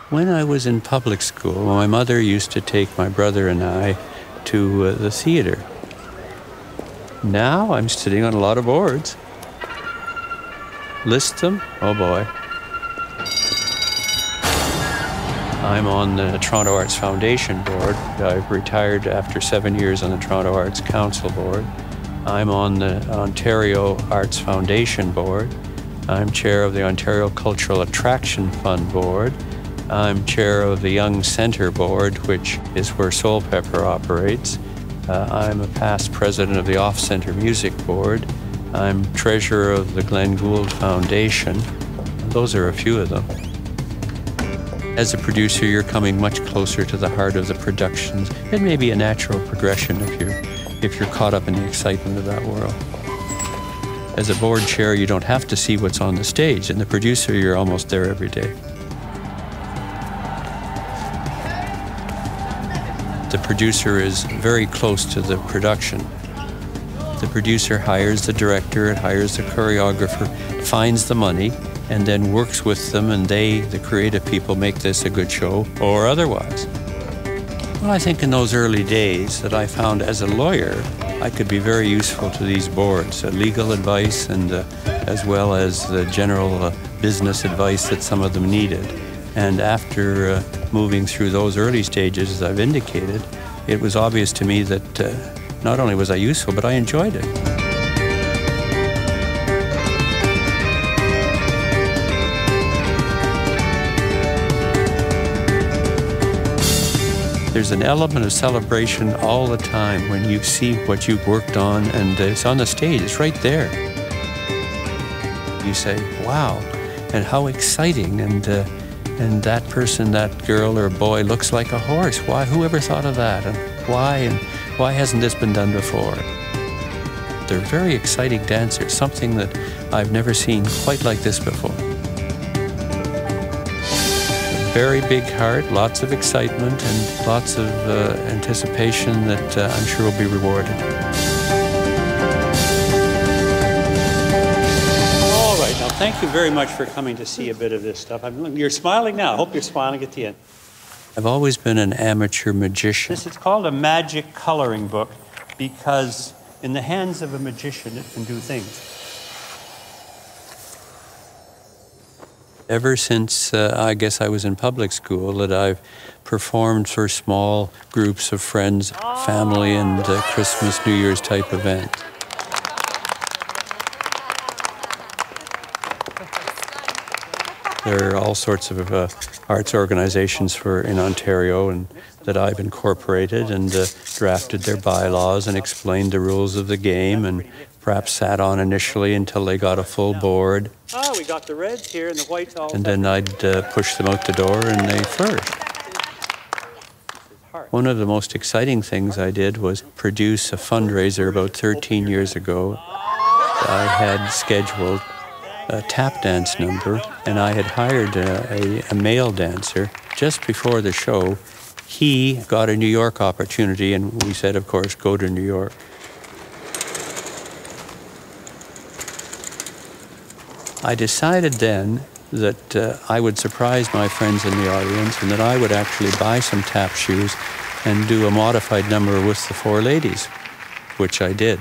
When I was in public school, my mother used to take my brother and I to the theater. Now I'm sitting on a lot of boards. List them? Oh boy. I'm on the Toronto Arts Foundation Board. I've retired after 7 years on the Toronto Arts Council Board. I'm on the Ontario Arts Foundation Board. I'm chair of the Ontario Cultural Attraction Fund Board. I'm chair of the Young Centre Board, which is where Soul Pepper operates. I'm a past president of the Off Centre Music Board. I'm treasurer of the Glenn Gould Foundation. Those are a few of them. As a producer, you're coming much closer to the heart of the productions. It may be a natural progression if you're caught up in the excitement of that world. As a board chair, you don't have to see what's on the stage, and the producer, you're almost there every day. The producer is very close to the production. The producer hires the director, hires the choreographer, finds the money, and then works with them, and they, the creative people, make this a good show, or otherwise. Well, I think in those early days that I found as a lawyer, I could be very useful to these boards, legal advice and as well as the general business advice that some of them needed. And after moving through those early stages, as I've indicated, it was obvious to me that not only was I useful, but I enjoyed it. There's an element of celebration all the time when you see what you've worked on, and it's on the stage, it's right there. You say, wow, and how exciting, and that person, that girl or boy looks like a horse. Why? Whoever thought of that? And why hasn't this been done before? They're very exciting dancers, something that I've never seen quite like this before. A very big heart, lots of excitement, and lots of anticipation that I'm sure will be rewarded. Thank you very much for coming to see a bit of this stuff. You're smiling now. I hope you're smiling at the end. I've always been an amateur magician. It's called a magic coloring book because in the hands of a magician, it can do things. Ever since I guess I was in public school that I've performed for small groups of friends, family, and Christmas, New Year's type events. There are all sorts of arts organizations in Ontario and that I've incorporated and drafted their bylaws and explained the rules of the game and perhaps sat on initially until they got a full board. Oh, we got the reds here and the whites all. And then I'd push them out the door and they flourished. One of the most exciting things I did was produce a fundraiser about 13 years ago. I had scheduled a tap dance number, and I had hired a male dancer just before the show. He got a New York opportunity, and we said, of course, go to New York. I decided then that I would surprise my friends in the audience and that I would actually buy some tap shoes and do a modified number with the four ladies, which I did.